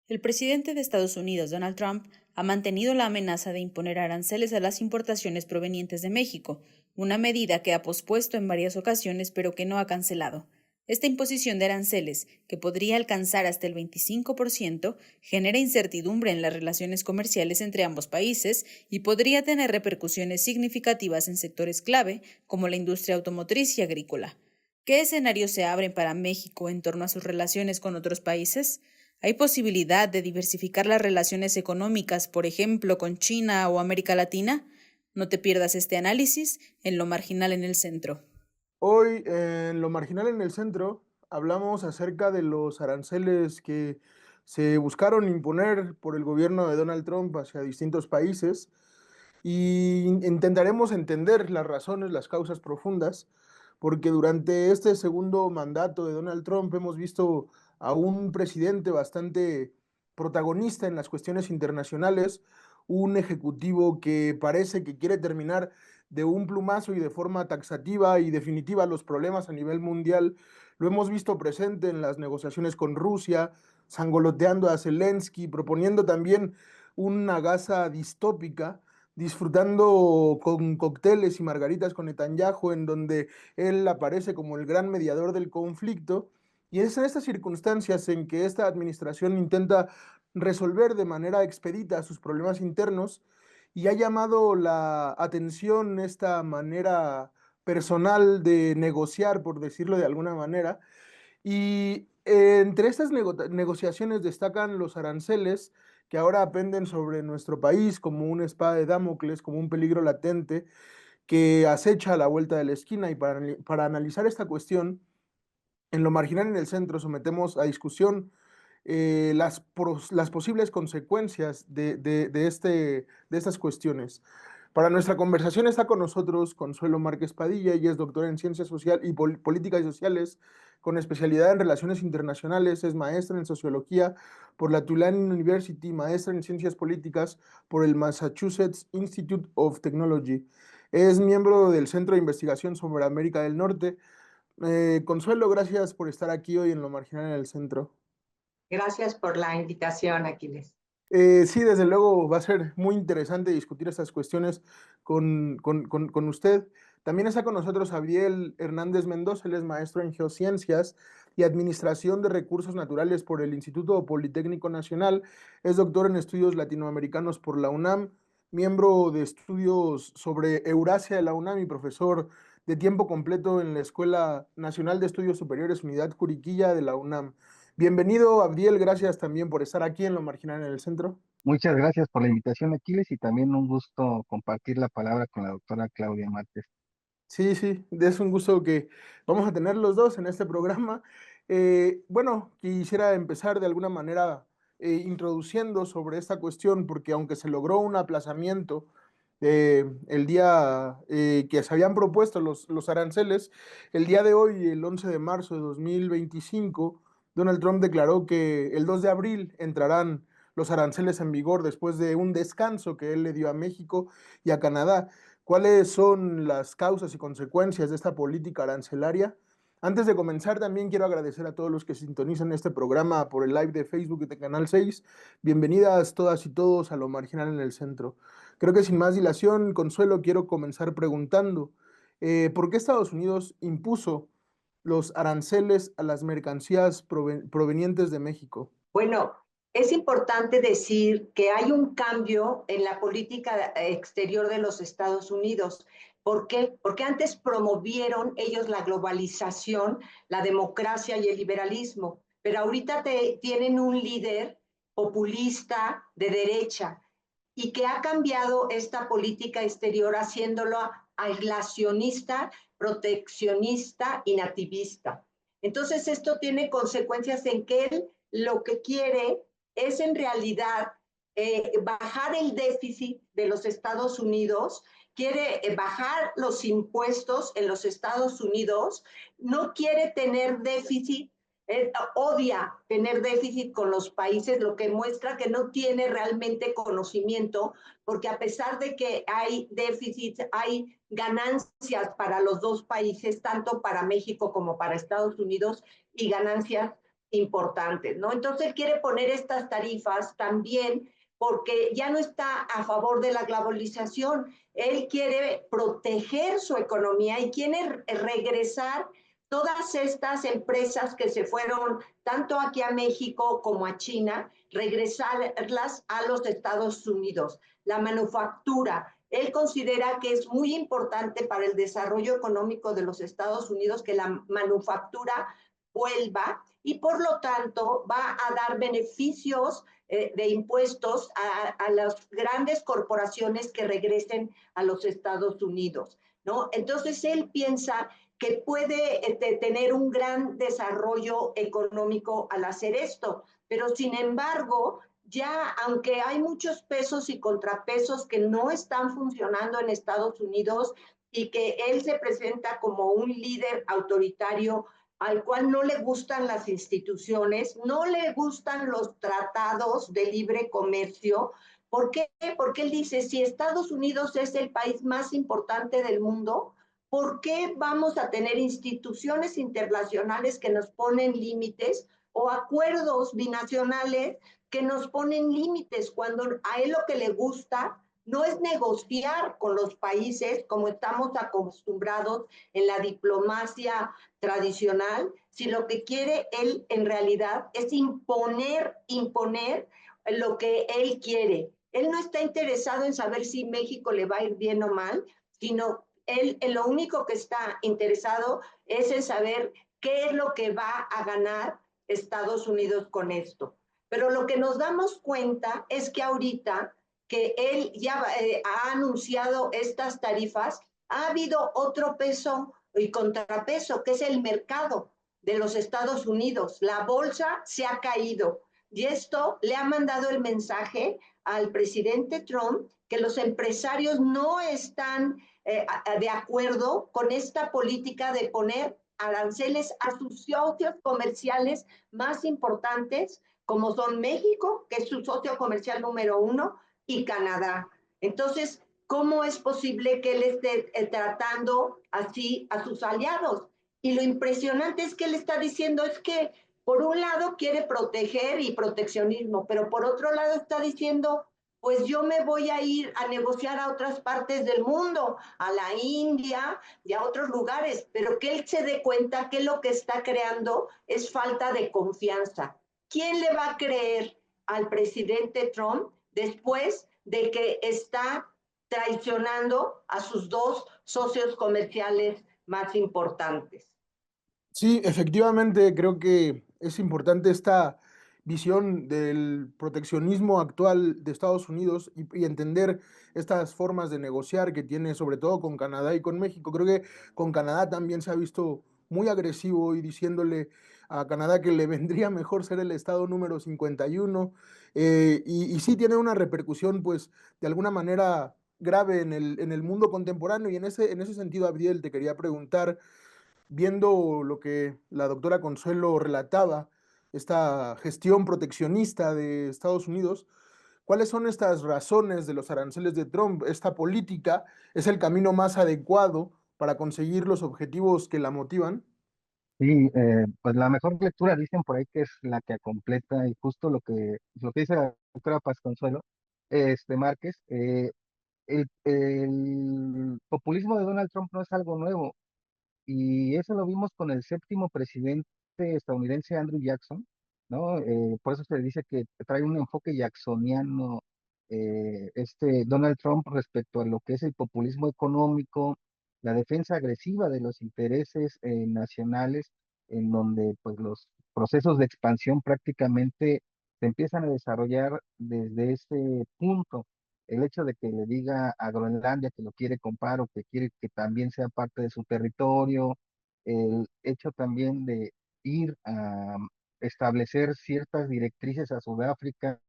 El presidente de Estados Unidos, Donald Trump, ha mantenido la amenaza de imponer aranceles a las importaciones provenientes de México, una medida que ha pospuesto en varias ocasiones pero que no ha cancelado. Esta imposición de aranceles, que podría alcanzar hasta el 25%, genera incertidumbre en las relaciones comerciales entre ambos países y podría tener repercusiones significativas en sectores clave como la industria automotriz y agrícola. ¿Qué escenarios se abren para México en torno a sus relaciones con otros países? ¿Hay posibilidad de diversificar las relaciones económicas, por ejemplo, con China o América Latina? No te pierdas este análisis en Lo Marginal en el Centro. Hoy en Lo Marginal en el Centro hablamos acerca de los aranceles que se buscaron imponer por el gobierno de Donald Trump hacia distintos países y intentaremos entender las razones, las causas profundas, porque durante este segundo mandato de Donald Trump hemos visto a un presidente bastante protagonista en las cuestiones internacionales, un ejecutivo que parece que quiere terminar de un plumazo y de forma taxativa y definitiva los problemas a nivel mundial. Lo hemos visto presente en las negociaciones con Rusia, sangoloteando a Zelensky, proponiendo también una Gaza distópica, disfrutando con cócteles y margaritas con Netanyahu, en donde él aparece como el gran mediador del conflicto. Y es en estas circunstancias en que esta administración intenta resolver de manera expedita sus problemas internos y ha llamado la atención esta manera personal de negociar, por decirlo de alguna manera. Y entre estas negociaciones destacan los aranceles que ahora penden sobre nuestro país como una espada de Damocles, como un peligro latente que acecha a la vuelta de la esquina. Y para analizar esta cuestión, en Lo Marginal en el Centro sometemos a discusión las posibles consecuencias de estas cuestiones. Para nuestra conversación está con nosotros Consuelo Márquez Padilla. Ella es doctora en Ciencias Social y Políticas y Sociales, con especialidad en Relaciones Internacionales. Es maestra en Sociología por la Tulane University, maestra en Ciencias Políticas por el Massachusetts Institute of Technology. Es miembro del Centro de Investigación sobre América del Norte. Consuelo, gracias por estar aquí hoy en Lo Marginal en el Centro. Gracias por la invitación, Aquiles. Sí, desde luego va a ser muy interesante discutir estas cuestiones con usted. También está con nosotros Abriel Hernández Mendoza. Él es maestro en Geociencias y Administración de Recursos Naturales por el Instituto Politécnico Nacional. Es doctor en Estudios Latinoamericanos por la UNAM, miembro de estudios sobre Eurasia de la UNAM y profesor de tiempo completo en la Escuela Nacional de Estudios Superiores Unidad Juriquilla de la UNAM. Bienvenido, Abdiel, gracias también por estar aquí en Lo Marginal en el Centro. Muchas gracias por la invitación, Aquiles, y también un gusto compartir la palabra con la doctora Claudia Márquez. Sí, sí, es un gusto que vamos a tener los dos en este programa. Bueno, quisiera empezar de alguna manera introduciendo sobre esta cuestión, porque aunque se logró un aplazamiento el día que se habían propuesto los aranceles, el día de hoy, el 11 de marzo de 2025, Donald Trump declaró que el 2 de abril entrarán los aranceles en vigor después de un descanso que él le dio a México y a Canadá. ¿Cuáles son las causas y consecuencias de esta política arancelaria? Antes de comenzar, también quiero agradecer a todos los que sintonizan este programa por el live de Facebook de Canal 6. Bienvenidas todas y todos a Lo Marginal en el Centro. Creo que sin más dilación, Consuelo, quiero comenzar preguntando, ¿por qué Estados Unidos impuso los aranceles a las mercancías provenientes de México? Bueno, es importante decir que hay un cambio en la política exterior de los Estados Unidos. ¿Por qué? Porque antes promovieron ellos la globalización, la democracia y el liberalismo, pero ahorita tienen un líder populista de derecha y que ha cambiado esta política exterior haciéndolo aislacionista, proteccionista y nativista. Entonces esto tiene consecuencias en que él lo que quiere es en realidad bajar el déficit de los Estados Unidos, quiere bajar los impuestos en los Estados Unidos, no quiere tener déficit, odia tener déficit con los países, lo que muestra que no tiene realmente conocimiento, porque a pesar de que hay déficit, hay ganancias para los dos países, tanto para México como para Estados Unidos, y ganancias importantes, ¿no? Entonces él quiere poner estas tarifas también porque ya no está a favor de la globalización. Él quiere proteger su economía y quiere regresar todas estas empresas que se fueron tanto aquí a México como a China, regresarlas a los Estados Unidos. La manufactura. Él considera que es muy importante para el desarrollo económico de los Estados Unidos que la manufactura vuelva y por lo tanto va a dar beneficios de impuestos a las grandes corporaciones que regresen a los Estados Unidos, ¿no? Entonces él piensa que puede tener un gran desarrollo económico al hacer esto, pero sin embargo, ya aunque hay muchos pesos y contrapesos que no están funcionando en Estados Unidos y que él se presenta como un líder autoritario al cual no le gustan las instituciones, no le gustan los tratados de libre comercio. ¿Por qué? Porque él dice, si Estados Unidos es el país más importante del mundo, ¿por qué vamos a tener instituciones internacionales que nos ponen límites o acuerdos binacionales que nos ponen límites cuando a él lo que le gusta no es negociar con los países como estamos acostumbrados en la diplomacia tradicional, si lo que quiere él en realidad es imponer lo que él quiere. Él no está interesado en saber si México le va a ir bien o mal, sino él en lo único que está interesado es en saber qué es lo que va a ganar Estados Unidos con esto. Pero lo que nos damos cuenta es que ahorita que él ya ha anunciado estas tarifas, ha habido otro peso y contrapeso, que es el mercado de los Estados Unidos. La bolsa se ha caído y esto le ha mandado el mensaje al presidente Trump que los empresarios no están de acuerdo con esta política de poner aranceles a sus socios comerciales más importantes, como son México, que es su socio comercial número uno, y Canadá. Entonces, ¿cómo es posible que él esté tratando así a sus aliados? Y lo impresionante es que él está diciendo es que por un lado quiere proteger y proteccionismo, pero por otro lado está diciendo, pues yo me voy a ir a negociar a otras partes del mundo, a la India y a otros lugares, pero que él se dé cuenta que lo que está creando es falta de confianza. ¿Quién le va a creer al presidente Trump después de que está traicionando a sus dos socios comerciales más importantes? Sí, efectivamente, creo que es importante esta visión del proteccionismo actual de Estados Unidos y entender estas formas de negociar que tiene sobre todo con Canadá y con México. Creo que con Canadá también se ha visto muy agresivo y diciéndole a Canadá que le vendría mejor ser el estado número 51 y sí tiene una repercusión pues de alguna manera grave en el mundo contemporáneo y en ese sentido, Abdiel, te quería preguntar viendo lo que la doctora Consuelo relataba, esta gestión proteccionista de Estados Unidos, ¿cuáles son estas razones de los aranceles de Trump? ¿Esta política es el camino más adecuado para conseguir los objetivos que la motivan? Sí, pues la mejor lectura dicen por ahí que es la que completa y justo lo que dice la doctora Paz Consuelo, Márquez, el populismo de Donald Trump no es algo nuevo. Y eso lo vimos con el séptimo presidente estadounidense, Andrew Jackson, ¿no? Por eso se dice que trae un enfoque jacksoniano, Donald Trump respecto a lo que es el populismo económico, la defensa agresiva de los intereses nacionales, en donde pues los procesos de expansión prácticamente se empiezan a desarrollar desde ese punto. El hecho de que le diga a Groenlandia que lo quiere comprar o que quiere que también sea parte de su territorio, el hecho también de ir a establecer ciertas directrices a Sudáfrica,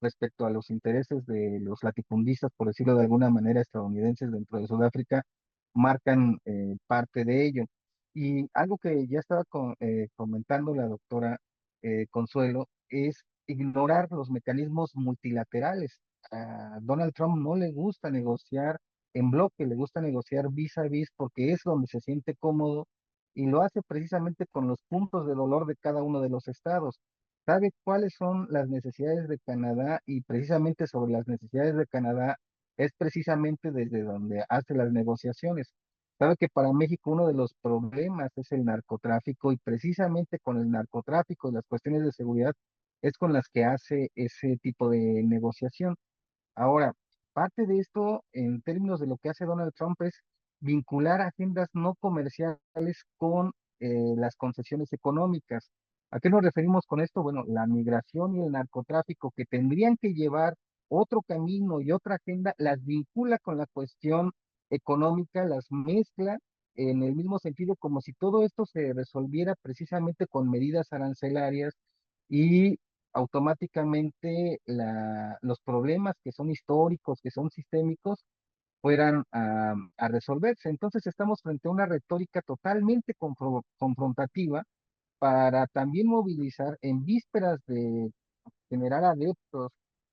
respecto a los intereses de los latifundistas, por decirlo de alguna manera, estadounidenses dentro de Sudáfrica, marcan parte de ello. Y algo que ya estaba comentando la doctora Consuelo es ignorar los mecanismos multilaterales. A Donald Trump no le gusta negociar en bloque, le gusta negociar vis a vis porque es donde se siente cómodo y lo hace precisamente con los puntos de dolor de cada uno de los estados. Sabe cuáles son las necesidades de Canadá y precisamente sobre las necesidades de Canadá es precisamente desde donde hace las negociaciones. Sabe que para México uno de los problemas es el narcotráfico y precisamente con el narcotráfico y las cuestiones de seguridad es con las que hace ese tipo de negociación. Ahora, parte de esto, en términos de lo que hace Donald Trump, es vincular agendas no comerciales con las concesiones económicas. ¿A qué nos referimos con esto? Bueno, la migración y el narcotráfico que tendrían que llevar otro camino y otra agenda, las vincula con la cuestión económica, las mezcla en el mismo sentido como si todo esto se resolviera precisamente con medidas arancelarias y automáticamente los problemas que son históricos, que son sistémicos, fueran a resolverse. Entonces estamos frente a una retórica totalmente confrontativa para también movilizar en vísperas de generar adeptos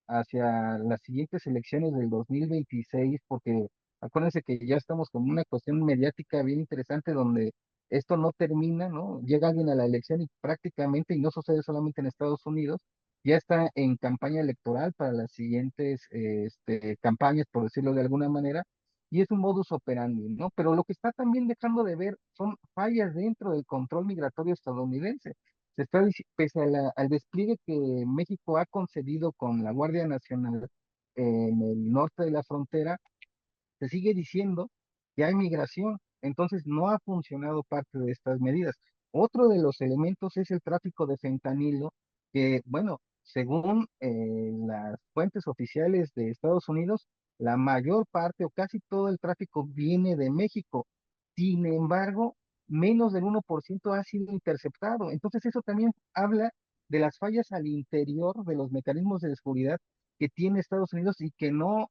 hacia las siguientes elecciones del 2026, porque acuérdense que ya estamos con una cuestión mediática bien interesante donde esto no termina, ¿no? Llega alguien a la elección y prácticamente, y no sucede solamente en Estados Unidos, ya está en campaña electoral para las siguientes campañas, por decirlo de alguna manera, y es un modus operandi, ¿no? Pero lo que está también dejando de ver son fallas dentro del control migratorio estadounidense. Pese a al despliegue que México ha concedido con la Guardia Nacional en el norte de la frontera, se sigue diciendo que hay migración, entonces no ha funcionado parte de estas medidas. Otro de los elementos es el tráfico de fentanilo, que, bueno, según las fuentes oficiales de Estados Unidos, la mayor parte o casi todo el tráfico viene de México. Sin embargo, menos del 1% ha sido interceptado. Entonces eso también habla de las fallas al interior de los mecanismos de seguridad que tiene Estados Unidos y que no,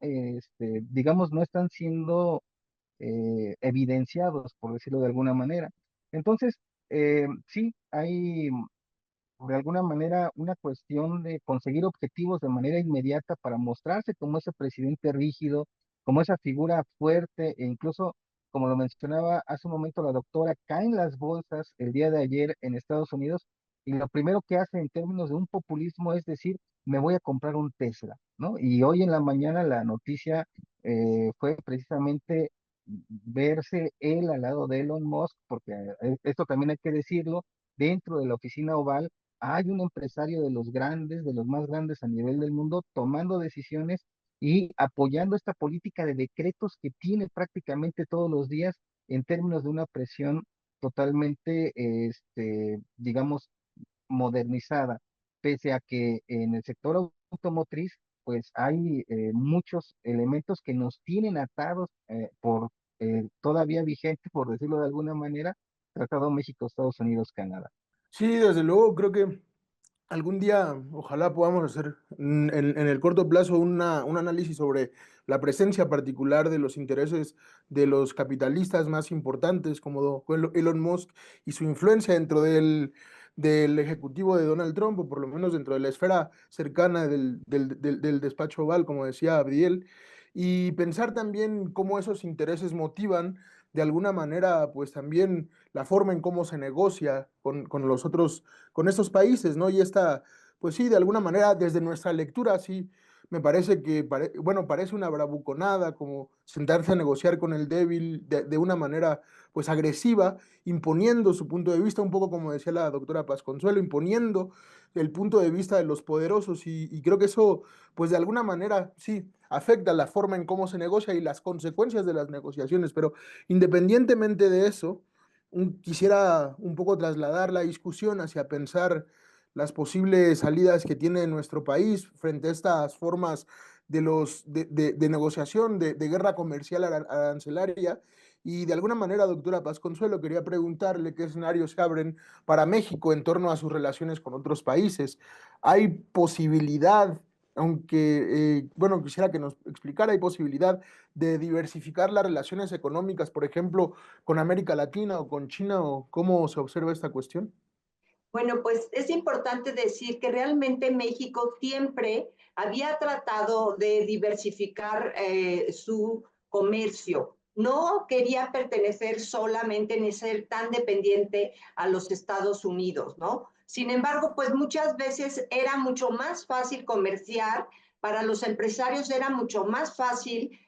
digamos, no están siendo evidenciados, por decirlo de alguna manera. Entonces, sí, hay de alguna manera una cuestión de conseguir objetivos de manera inmediata para mostrarse como ese presidente rígido, como esa figura fuerte e incluso, como lo mencionaba hace un momento la doctora, caen las bolsas el día de ayer en Estados Unidos y lo primero que hace en términos de un populismo es decir, me voy a comprar un Tesla, ¿no? Y hoy en la mañana la noticia fue precisamente verse él al lado de Elon Musk, porque esto también hay que decirlo, dentro de la oficina oval hay un empresario de los grandes, de los más grandes a nivel del mundo, tomando decisiones y apoyando esta política de decretos que tiene prácticamente todos los días en términos de una presión totalmente, digamos, modernizada, pese a que en el sector automotriz, pues hay muchos elementos que nos tienen atados por todavía vigente, por decirlo de alguna manera, Tratado México, Estados Unidos, Canadá. Sí, desde luego, creo que algún día, ojalá podamos hacer en el corto plazo un análisis sobre la presencia particular de los intereses de los capitalistas más importantes como Elon Musk y su influencia dentro del ejecutivo de Donald Trump, o por lo menos dentro de la esfera cercana del despacho Oval, como decía Abdiel, y pensar también cómo esos intereses motivan de alguna manera, pues también la forma en cómo se negocia con los otros, con estos países, ¿no? Y esta, pues sí, de alguna manera, desde nuestra lectura, sí, me parece que, bueno, parece una bravuconada, como sentarse a negociar con el débil de una manera, pues, agresiva, imponiendo su punto de vista, un poco como decía la doctora Paz Consuelo, imponiendo el punto de vista de los poderosos, y creo que eso, pues, de alguna manera, sí, afecta la forma en cómo se negocia y las consecuencias de las negociaciones, pero independientemente de eso, quisiera un poco trasladar la discusión hacia pensar las posibles salidas que tiene nuestro país frente a estas formas de negociación, de guerra comercial arancelaria. Y de alguna manera, doctora Paz Consuelo, quería preguntarle qué escenarios se abren para México en torno a sus relaciones con otros países. ¿Hay posibilidad Aunque, bueno, quisiera que nos explicara, ¿hay posibilidad de diversificar las relaciones económicas, por ejemplo, con América Latina o con China, o cómo se observa esta cuestión? Bueno, pues es importante decir que realmente México siempre había tratado de diversificar su comercio. No quería pertenecer solamente ni ser tan dependiente a los Estados Unidos, ¿no? Sin embargo, pues muchas veces era mucho más fácil comerciar, para los empresarios era mucho más fácil,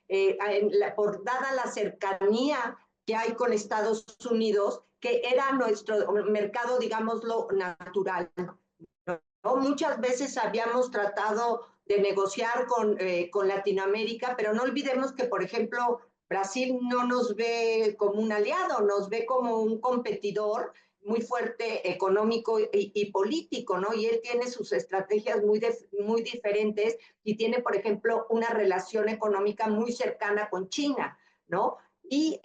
por dada la cercanía que hay con Estados Unidos, que era nuestro mercado, digámoslo, natural, ¿no? Muchas veces habíamos tratado de negociar con Latinoamérica, pero no olvidemos que, por ejemplo, Brasil no nos ve como un aliado, nos ve como un competidor muy fuerte económico y político, ¿no? Y él tiene sus estrategias muy diferentes y tiene, por ejemplo, una relación económica muy cercana con China, ¿no? Y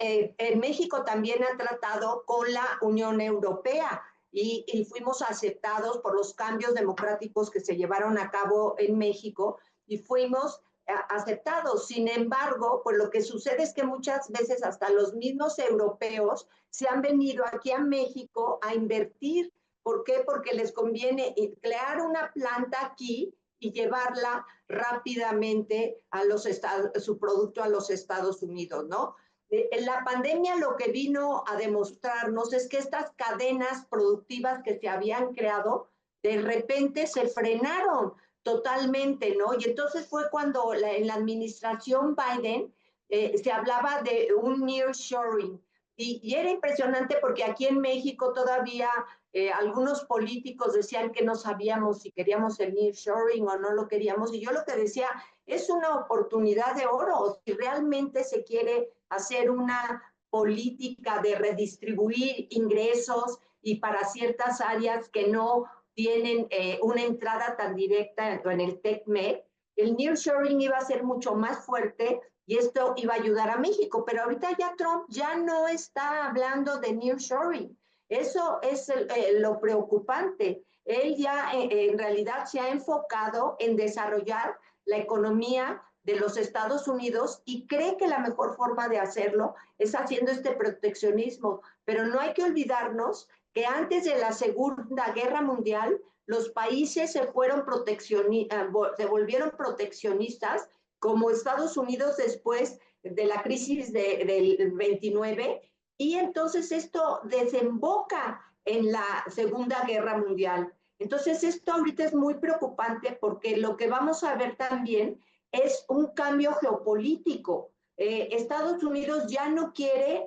México también ha tratado con la Unión Europea y fuimos aceptados por los cambios democráticos que se llevaron a cabo en México y fuimos aceptados. Sin embargo, pues lo que sucede es que muchas veces hasta los mismos europeos se han venido aquí a México a invertir. ¿Por qué? Porque les conviene crear una planta aquí y llevarla rápidamente a su producto a los Estados Unidos, ¿no? La pandemia lo que vino a demostrarnos es que estas cadenas productivas que se habían creado, de repente se frenaron totalmente, ¿no? Y entonces fue cuando en la administración Biden se hablaba de un nearshoring. Y era impresionante porque aquí en México todavía algunos políticos decían que no sabíamos si queríamos el nearshoring o no lo queríamos. Y yo lo que decía, es una oportunidad de oro. Si realmente se quiere hacer una política de redistribuir ingresos y para ciertas áreas que no tienen una entrada tan directa en el TECMEC, el nearshoring iba a ser mucho más fuerte y esto iba a ayudar a México. Pero ahorita ya Trump ya no está hablando de nearshoring. Eso es lo preocupante. Él ya en realidad se ha enfocado en desarrollar la economía de los Estados Unidos y cree que la mejor forma de hacerlo es haciendo este proteccionismo. Pero no hay que olvidarnos que antes de la Segunda Guerra Mundial los países se volvieron proteccionistas, como Estados Unidos después de la crisis del 29, y entonces esto desemboca en la Segunda Guerra Mundial. Entonces esto ahorita es muy preocupante porque lo que vamos a ver también es un cambio geopolítico. Estados Unidos ya no quiere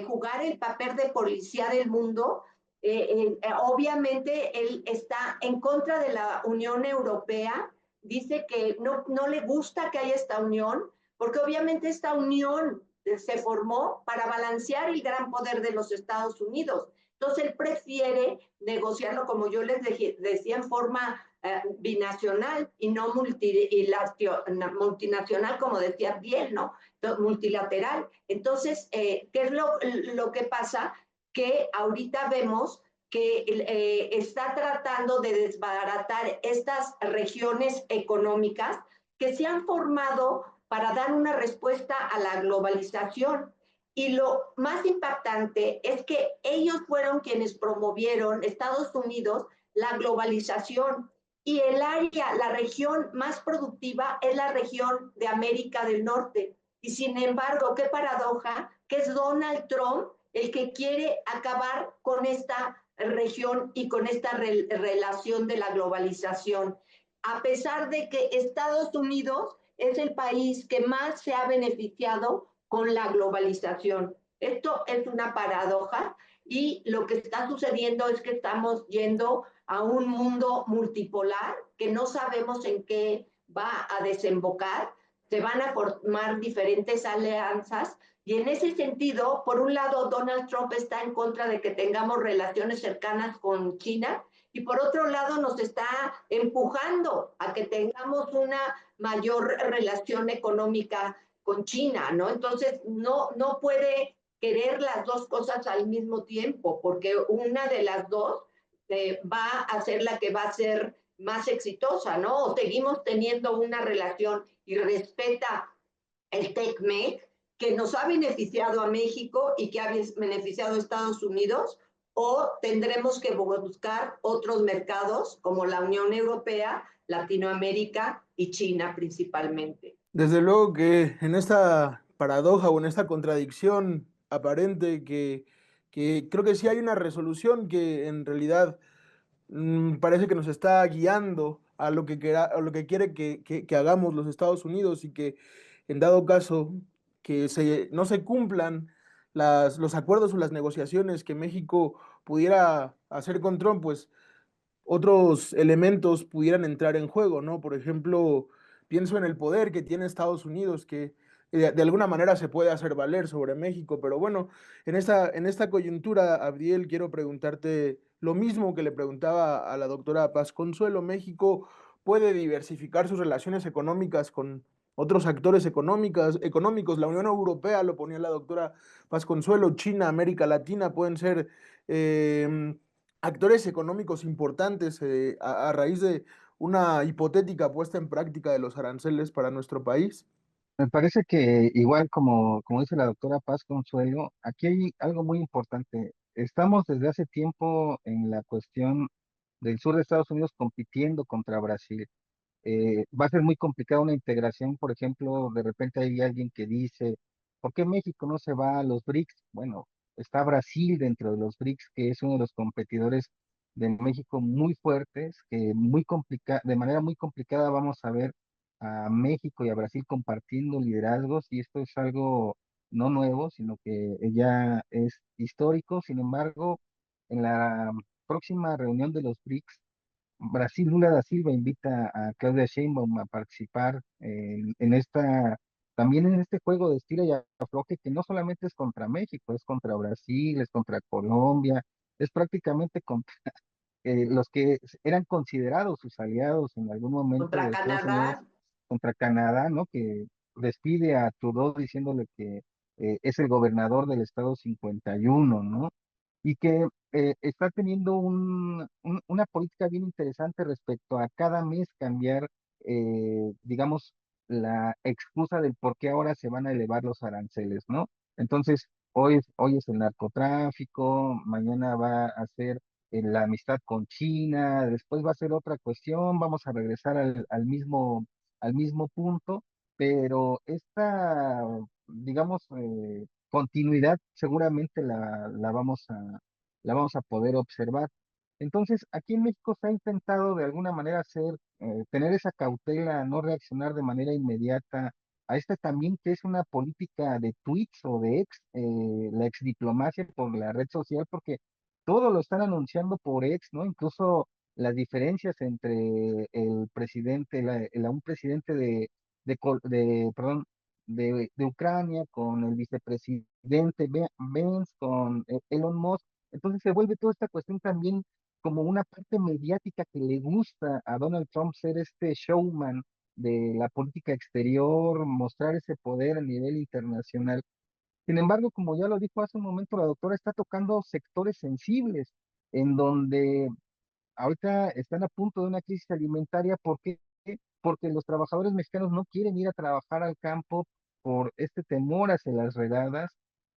jugar el papel de policía del mundo. Obviamente él está en contra de la Unión Europea, dice que no le gusta que haya esta unión, porque obviamente esta unión se formó para balancear el gran poder de los Estados Unidos. Entonces él prefiere negociarlo, como yo les decía, en forma binacional y no multinacional, como decía Biel, ¿no? Entonces, multilateral. Entonces, ¿qué es lo que pasa? Que ahorita vemos que está tratando de desbaratar estas regiones económicas que se han formado para dar una respuesta a la globalización. Y lo más impactante es que ellos fueron quienes promovieron, Estados Unidos, la globalización. Y el área, la región más productiva es la región de América del Norte. Y sin embargo, qué paradoja, que es Donald Trump el que quiere acabar con esta región y con esta relación de la globalización. A pesar de que Estados Unidos es el país que más se ha beneficiado con la globalización. Esto es una paradoja y lo que está sucediendo es que estamos yendo a un mundo multipolar que no sabemos en qué va a desembocar. Se van a formar diferentes alianzas y en ese sentido, por un lado, Donald Trump está en contra de que tengamos relaciones cercanas con China y por otro lado nos está empujando a que tengamos una mayor relación económica con China, ¿no? Entonces, no puede querer las dos cosas al mismo tiempo, porque una de las dos va a ser la que va a ser más exitosa, ¿no? O seguimos teniendo una relación y respeta el TECMEC, que nos ha beneficiado a México y que ha beneficiado a Estados Unidos, o tendremos que buscar otros mercados como la Unión Europea, Latinoamérica y China principalmente. Desde luego que en esta paradoja o en esta contradicción aparente que creo que sí hay una resolución que en realidad parece que nos está guiando a lo que, a lo que quiere que hagamos los Estados Unidos y que en dado caso que no se cumplan los acuerdos o las negociaciones que México pudiera hacer con Trump, pues otros elementos pudieran entrar en juego, ¿no? Por ejemplo, pienso en el poder que tiene Estados Unidos, que de alguna manera se puede hacer valer sobre México, pero bueno, en esta coyuntura, Abdiel, quiero preguntarte lo mismo que le preguntaba a la doctora Paz Consuelo. ¿México puede diversificar sus relaciones económicas con otros actores económicos? La Unión Europea, lo ponía la doctora Paz Consuelo, China, América Latina, pueden ser eh, actores económicos importantes a raíz de una hipotética puesta en práctica de los aranceles para nuestro país. Me parece que igual como dice la doctora Paz Consuelo, aquí hay algo muy importante. Estamos desde hace tiempo en la cuestión del sur de Estados Unidos compitiendo contra Brasil. Va a ser muy complicada una integración, por ejemplo, de repente hay alguien que dice, ¿por qué México no se va a los BRICS? Bueno, está Brasil dentro de los BRICS, que es uno de los competidores de México muy fuertes, que de manera muy complicada vamos a ver a México y a Brasil compartiendo liderazgos, y esto es algo no nuevo, sino que ya es histórico. Sin embargo, en la próxima reunión de los BRICS, Brasil Lula da Silva invita a Claudia Sheinbaum a participar también en este juego de estira y afloje, que no solamente es contra México, es contra Brasil, es contra Colombia, es prácticamente contra los que eran considerados sus aliados en algún momento Contra de Estados Unidos, Canadá, contra Canadá, ¿no? Que despide a Trudeau diciéndole que es el gobernador del estado 51, ¿no? Y que está teniendo una política bien interesante respecto a cada mes cambiar, digamos, la excusa del por qué ahora se van a elevar los aranceles, ¿no? Entonces, hoy es el narcotráfico, mañana va a ser la amistad con China, después va a ser otra cuestión, vamos a regresar al mismo punto, pero esta, digamos, continuidad seguramente la vamos a poder observar. Entonces, aquí en México se ha intentado de alguna manera tener esa cautela, no reaccionar de manera inmediata a esta también que es una política de tweets o de la ex diplomacia por la red social, porque todo lo están anunciando por ex, ¿no? Incluso las diferencias entre el presidente, un presidente perdón, de Ucrania con el vicepresidente Vance, con Elon Musk. Entonces se vuelve toda esta cuestión también como una parte mediática que le gusta a Donald Trump ser este showman de la política exterior, mostrar ese poder a nivel internacional. Sin embargo, como ya lo dijo hace un momento la doctora, está tocando sectores sensibles en donde ahorita están a punto de una crisis alimentaria. ¿Por qué? Porque los trabajadores mexicanos no quieren ir a trabajar al campo por este temor hacia las redadas,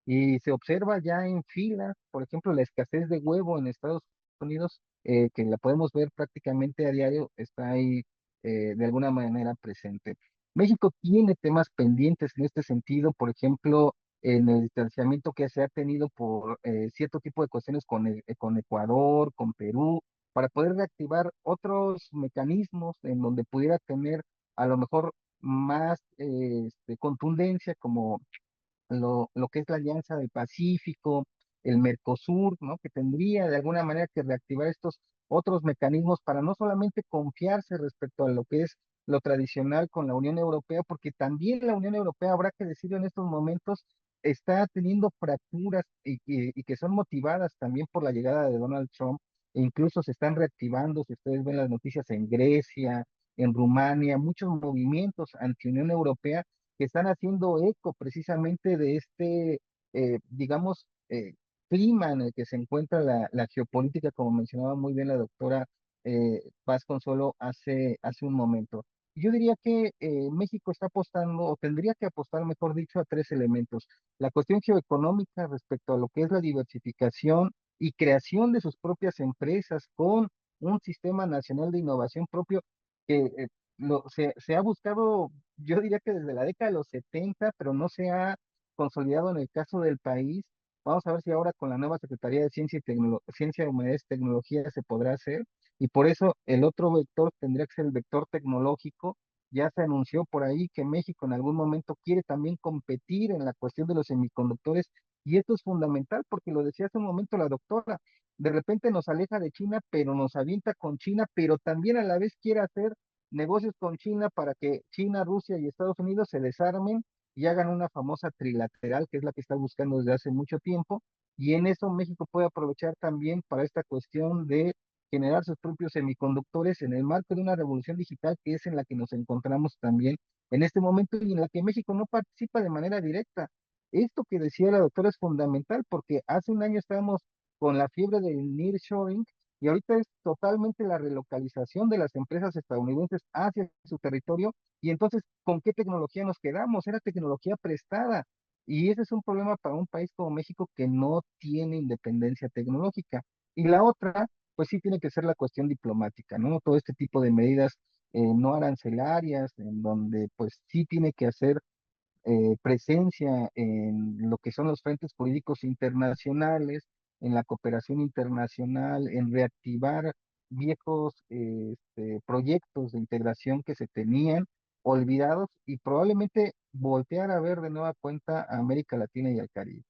y se observa ya en filas, por ejemplo, la escasez de huevo en Estados Unidos, que la podemos ver prácticamente a diario, está ahí de alguna manera presente. México tiene temas pendientes en este sentido, por ejemplo, en el distanciamiento que se ha tenido por cierto tipo de cuestiones con Ecuador, con Perú, para poder reactivar otros mecanismos en donde pudiera tener a lo mejor más contundencia, como lo que es la Alianza del Pacífico, el Mercosur, ¿no? Que tendría de alguna manera que reactivar estos otros mecanismos para no solamente confiarse respecto a lo que es lo tradicional con la Unión Europea, porque también la Unión Europea, habrá que decirlo en estos momentos, está teniendo fracturas y que son motivadas también por la llegada de Donald Trump, e incluso se están reactivando, si ustedes ven las noticias en Grecia, en Rumania, muchos movimientos anti-Unión Europea que están haciendo eco precisamente de digamos, clima en el que se encuentra la geopolítica, como mencionaba muy bien la doctora Vasconsuelo hace un momento. Yo diría que México está apostando, o tendría que apostar, mejor dicho, a tres elementos. La cuestión geoeconómica respecto a lo que es la diversificación y creación de sus propias empresas con un sistema nacional de innovación propio que se ha buscado, yo diría que desde la década de los 70, pero no se ha consolidado en el caso del país. Vamos a ver si ahora con la nueva Secretaría de Ciencia, Humanidades y Tecnología se podrá hacer. Y por eso el otro vector tendría que ser el vector tecnológico. Ya se anunció por ahí que México en algún momento quiere también competir en la cuestión de los semiconductores. Y esto es fundamental porque lo decía hace un momento la doctora. De repente nos aleja de China, pero nos avienta con China, pero también a la vez quiere hacer negocios con China para que China, Rusia y Estados Unidos se desarmen y hagan una famosa trilateral, que es la que está buscando desde hace mucho tiempo, y en eso México puede aprovechar también para esta cuestión de generar sus propios semiconductores en el marco de una revolución digital que es en la que nos encontramos también en este momento y en la que México no participa de manera directa. Esto que decía la doctora es fundamental porque hace un año estábamos con la fiebre del nearshoring y ahorita es totalmente la relocalización de las empresas estadounidenses hacia su territorio. Y entonces, ¿con qué tecnología nos quedamos? Era tecnología prestada. Y ese es un problema para un país como México que no tiene independencia tecnológica. Y la otra, pues sí tiene que ser la cuestión diplomática, ¿no? Todo este tipo de medidas no arancelarias, en donde pues sí tiene que hacer presencia en lo que son los frentes jurídicos internacionales, en la cooperación internacional, en reactivar viejos proyectos de integración que se tenían olvidados y probablemente voltear a ver de nueva cuenta a América Latina y al Caribe.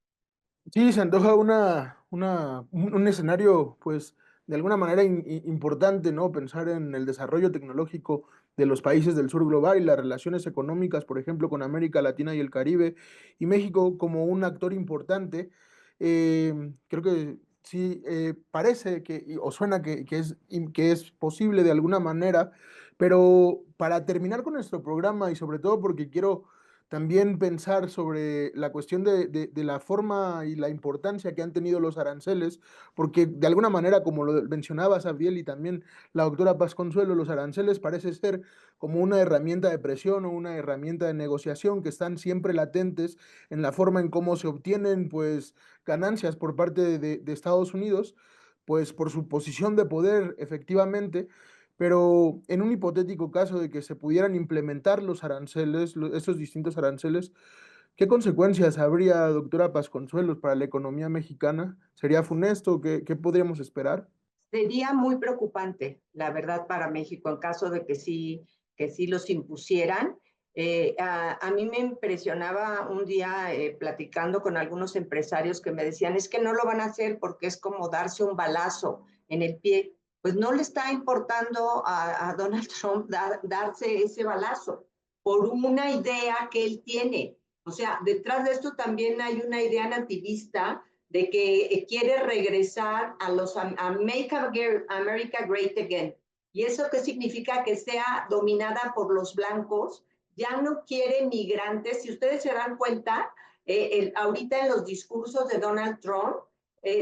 Sí, se antoja un escenario, pues, de alguna manera importante, ¿no? Pensar en el desarrollo tecnológico de los países del sur global y las relaciones económicas, por ejemplo, con América Latina y el Caribe, y México como un actor importante. Creo que sí, parece o suena que es posible de alguna manera, pero para terminar con nuestro programa y sobre todo porque quiero también pensar sobre la cuestión de la forma y la importancia que han tenido los aranceles, porque de alguna manera, como lo mencionaba Sabiel y también la doctora Paz Consuelo, los aranceles parece ser como una herramienta de presión o una herramienta de negociación que están siempre latentes en la forma en cómo se obtienen pues ganancias por parte de Estados Unidos, pues por su posición de poder efectivamente. Pero en un hipotético caso de que se pudieran implementar los aranceles, estos distintos aranceles, ¿qué consecuencias habría, doctora Pasconsuelos, para la economía mexicana? ¿Sería funesto? ¿Qué podríamos esperar? Sería muy preocupante, la verdad, para México en caso de que sí los impusieran. A mí me impresionaba un día platicando con algunos empresarios que me decían, es que no lo van a hacer porque es como darse un balazo en el pie. Pues no le está importando a Donald Trump darse ese balazo por una idea que él tiene. O sea, detrás de esto también hay una idea nativista de que quiere regresar a Make America Great Again. ¿Y eso qué significa? Que sea dominada por los blancos, ya no quiere migrantes. Si ustedes se dan cuenta, ahorita en los discursos de Donald Trump,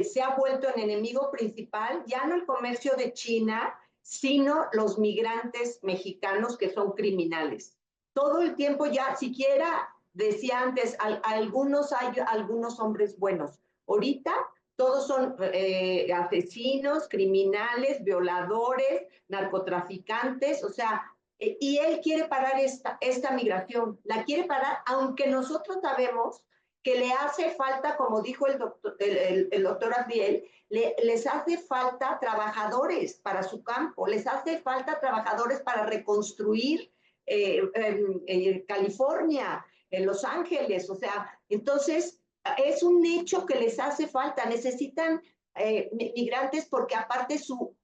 se ha vuelto el enemigo principal, ya no el comercio de China, sino los migrantes mexicanos que son criminales. Todo el tiempo ya, siquiera decía antes, hay algunos hombres buenos. Ahorita todos son asesinos, criminales, violadores, narcotraficantes, o sea, y él quiere parar esta migración, la quiere parar, aunque nosotros sabemos que le hace falta, como dijo el doctor Abdiel, les hace falta trabajadores para su campo, les hace falta trabajadores para reconstruir California, en Los Ángeles, o sea, entonces es un hecho que les hace falta, necesitan migrantes porque aparte su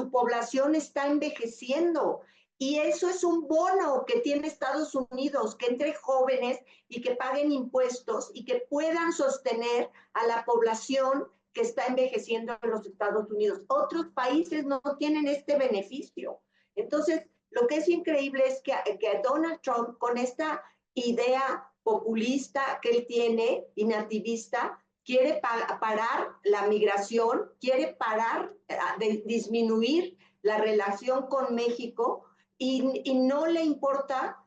población está envejeciendo y eso es un bono que tiene Estados Unidos, que entre jóvenes y que paguen impuestos y que puedan sostener a la población que está envejeciendo en los Estados Unidos. Otros países no tienen este beneficio. Entonces, lo que es increíble es que Donald Trump, con esta idea populista que él tiene y nativista, quiere parar la migración, quiere parar, disminuir la relación con México y no le importa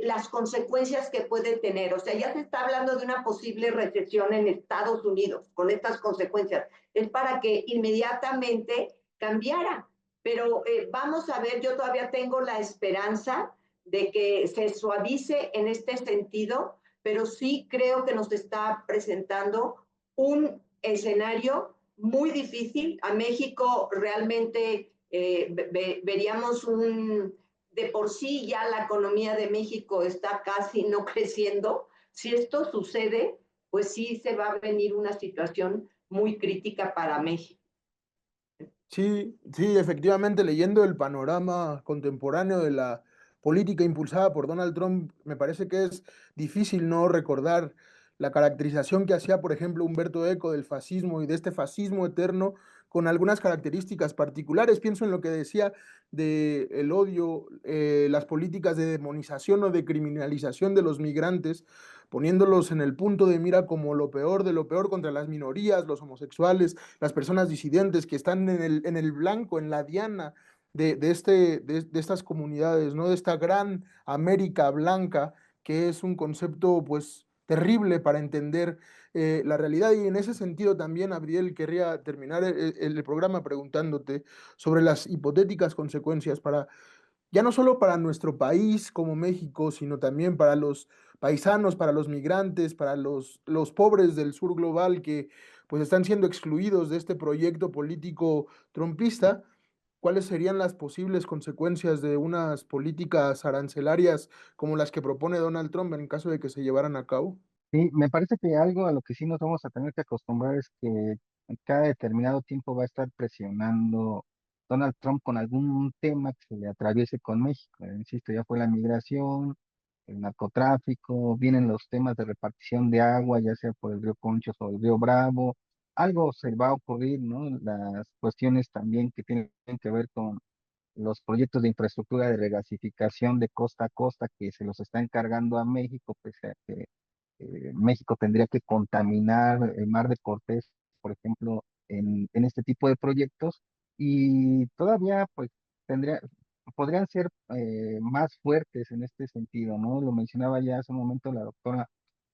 las consecuencias que puede tener. O sea, ya se está hablando de una posible recesión en Estados Unidos con estas consecuencias. Es para que inmediatamente cambiara. Pero vamos a ver, yo todavía tengo la esperanza de que se suavice en este sentido, pero sí creo que nos está presentando un escenario muy difícil. A México realmente veríamos de por sí ya la economía de México está casi no creciendo. Si esto sucede, pues sí se va a venir una situación muy crítica para México. Sí, sí, efectivamente, leyendo el panorama contemporáneo de la política impulsada por Donald Trump, me parece que es difícil no recordar la caracterización que hacía, por ejemplo, Humberto Eco del fascismo y de este fascismo eterno con algunas características particulares. Pienso en lo que decía de el odio, las políticas de demonización o de criminalización de los migrantes, poniéndolos en el punto de mira como lo peor de lo peor contra las minorías, los homosexuales, las personas disidentes que están en el blanco, en la diana de estas comunidades, ¿no? De esta gran América blanca, que es un concepto pues terrible para entender la realidad. Y en ese sentido también, Abriel, querría terminar el programa preguntándote sobre las hipotéticas consecuencias para ya no solo para nuestro país como México, sino también para los paisanos, para los migrantes, para los pobres del sur global que pues están siendo excluidos de este proyecto político trumpista. ¿Cuáles serían las posibles consecuencias de unas políticas arancelarias como las que propone Donald Trump en caso de que se llevaran a cabo? Sí, me parece que algo a lo que sí nos vamos a tener que acostumbrar es que cada determinado tiempo va a estar presionando Donald Trump con algún tema que se le atraviese con México. Insisto, ya fue la migración, el narcotráfico, vienen los temas de repartición de agua, ya sea por el río Conchos o el río Bravo. Algo se va a ocurrir, ¿no? Las cuestiones también que tienen que ver con los proyectos de infraestructura de regasificación de costa a costa que se los está encargando a México, pese a que México tendría que contaminar el mar de Cortés, por ejemplo, en este tipo de proyectos, y todavía pues tendría, podrían ser más fuertes en este sentido, ¿no? Lo mencionaba ya hace un momento la doctora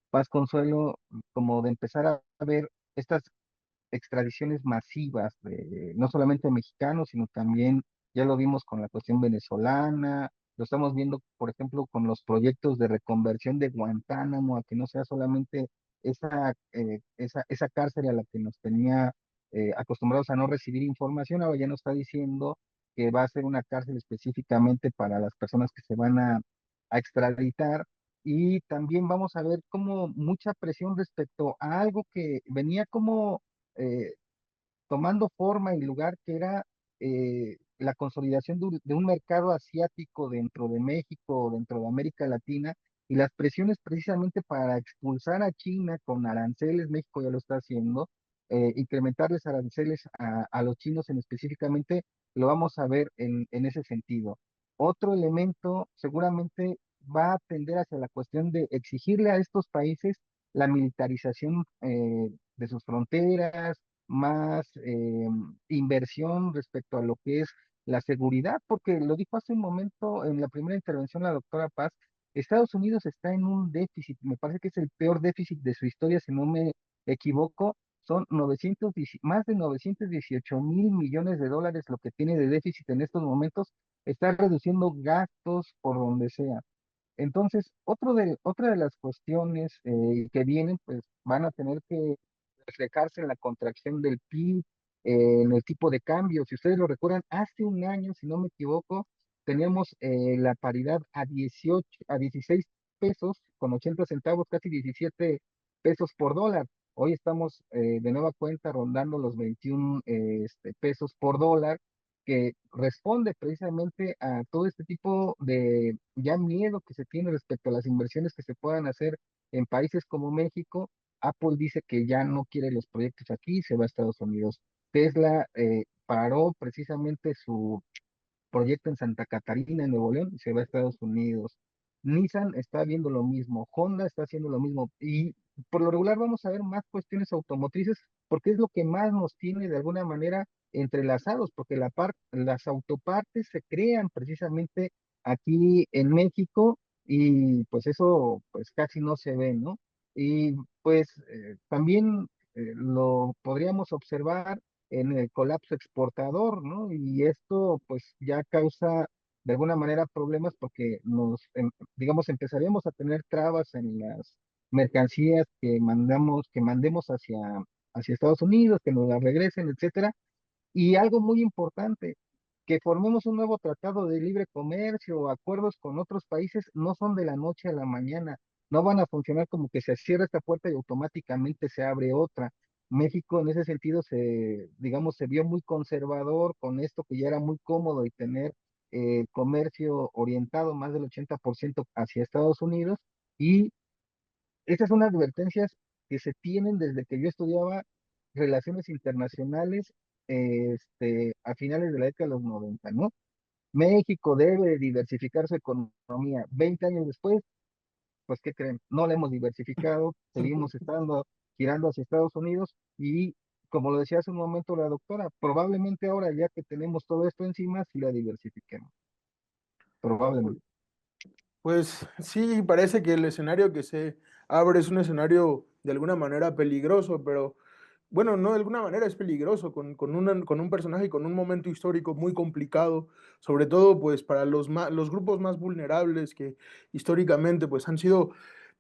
Paz Consuelo, como de empezar a ver estas extradiciones masivas de no solamente mexicanos, sino también ya lo vimos con la cuestión venezolana, lo estamos viendo, por ejemplo, con los proyectos de reconversión de Guantánamo, a que no sea solamente esa cárcel a la que nos tenía acostumbrados a no recibir información, ahora ya nos está diciendo que va a ser una cárcel específicamente para las personas que se van a extraditar. Y también vamos a ver como mucha presión respecto a algo que venía como eh, tomando forma y lugar, que era la consolidación de un mercado asiático dentro de México, dentro de América Latina, y las presiones precisamente para expulsar a China con aranceles. México ya lo está haciendo, incrementarles aranceles a los chinos en específicamente, lo vamos a ver en ese sentido. Otro elemento seguramente va a tender hacia la cuestión de exigirle a estos países la militarización de sus fronteras, más inversión respecto a lo que es la seguridad, porque lo dijo hace un momento en la primera intervención la doctora Paz, Estados Unidos está en un déficit, me parece que es el peor déficit de su historia, si no me equivoco, son más de 918 mil millones de dólares lo que tiene de déficit en estos momentos, está reduciendo gastos por donde sea. Entonces, otra de las cuestiones que vienen, pues van a tener que reflejarse en la contracción del PIB, en el tipo de cambio. Si ustedes lo recuerdan, hace un año, si no me equivoco, teníamos la paridad a 16 pesos con 80 centavos, casi 17 pesos por dólar. Hoy estamos de nueva cuenta rondando los 21 pesos por dólar, que responde precisamente a todo este tipo de ya miedo que se tiene respecto a las inversiones que se puedan hacer en países como México. Apple dice que ya no quiere los proyectos aquí, se va a Estados Unidos. Tesla paró precisamente su proyecto en Santa Catarina, en Nuevo León, y se va a Estados Unidos. Nissan está viendo lo mismo, Honda está haciendo lo mismo, y por lo regular vamos a ver más cuestiones automotrices porque es lo que más nos tiene de alguna manera entrelazados, porque las autopartes se crean precisamente aquí en México y pues eso pues casi no se ve, ¿no? Y pues también lo podríamos observar en el colapso exportador, ¿no? Y esto pues ya causa de alguna manera problemas porque digamos, empezaríamos a tener trabas en las mercancías que mandemos hacia Estados Unidos, que nos las regresen, etcétera. Y algo muy importante, que formemos un nuevo tratado de libre comercio o acuerdos con otros países no son de la noche a la mañana, no van a funcionar como que se cierra esta puerta y automáticamente se abre otra. México en ese sentido digamos, se vio muy conservador con esto que ya era muy cómodo y tener comercio orientado más del 80% hacia Estados Unidos y estas son advertencias que se tienen desde que yo estudiaba relaciones internacionales a finales de la década de los 90, ¿no? México debe diversificar su economía. 20 años después, pues, ¿qué creen? No la hemos diversificado, seguimos girando hacia Estados Unidos y, como lo decía hace un momento la doctora, probablemente ahora ya que tenemos todo esto encima, sí la diversifiquemos, probablemente. Pues sí, parece que el escenario que se abre es un escenario de alguna manera peligroso, pero bueno, no de alguna manera es peligroso, con un personaje y con un momento histórico muy complicado, sobre todo pues para los grupos más vulnerables que históricamente pues han sido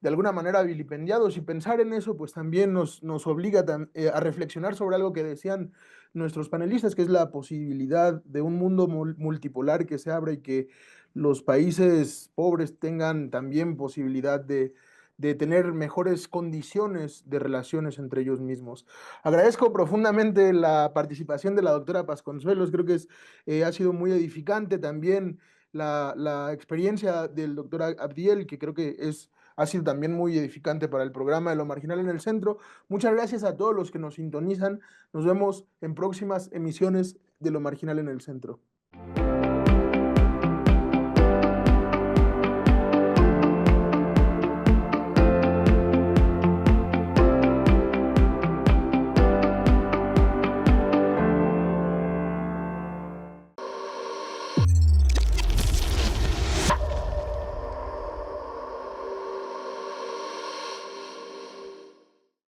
de alguna manera vilipendiados, y pensar en eso pues también nos obliga a reflexionar sobre algo que decían nuestros panelistas, que es la posibilidad de un mundo multipolar que se abra y que los países pobres tengan también posibilidad de tener mejores condiciones de relaciones entre ellos mismos. Agradezco profundamente la participación de la doctora Pasconsuelos, creo que ha sido muy edificante también la experiencia del doctor Abdiel, que creo que ha sido también muy edificante para el programa de Lo Marginal en el Centro. Muchas gracias a todos los que nos sintonizan. Nos vemos en próximas emisiones de Lo Marginal en el Centro.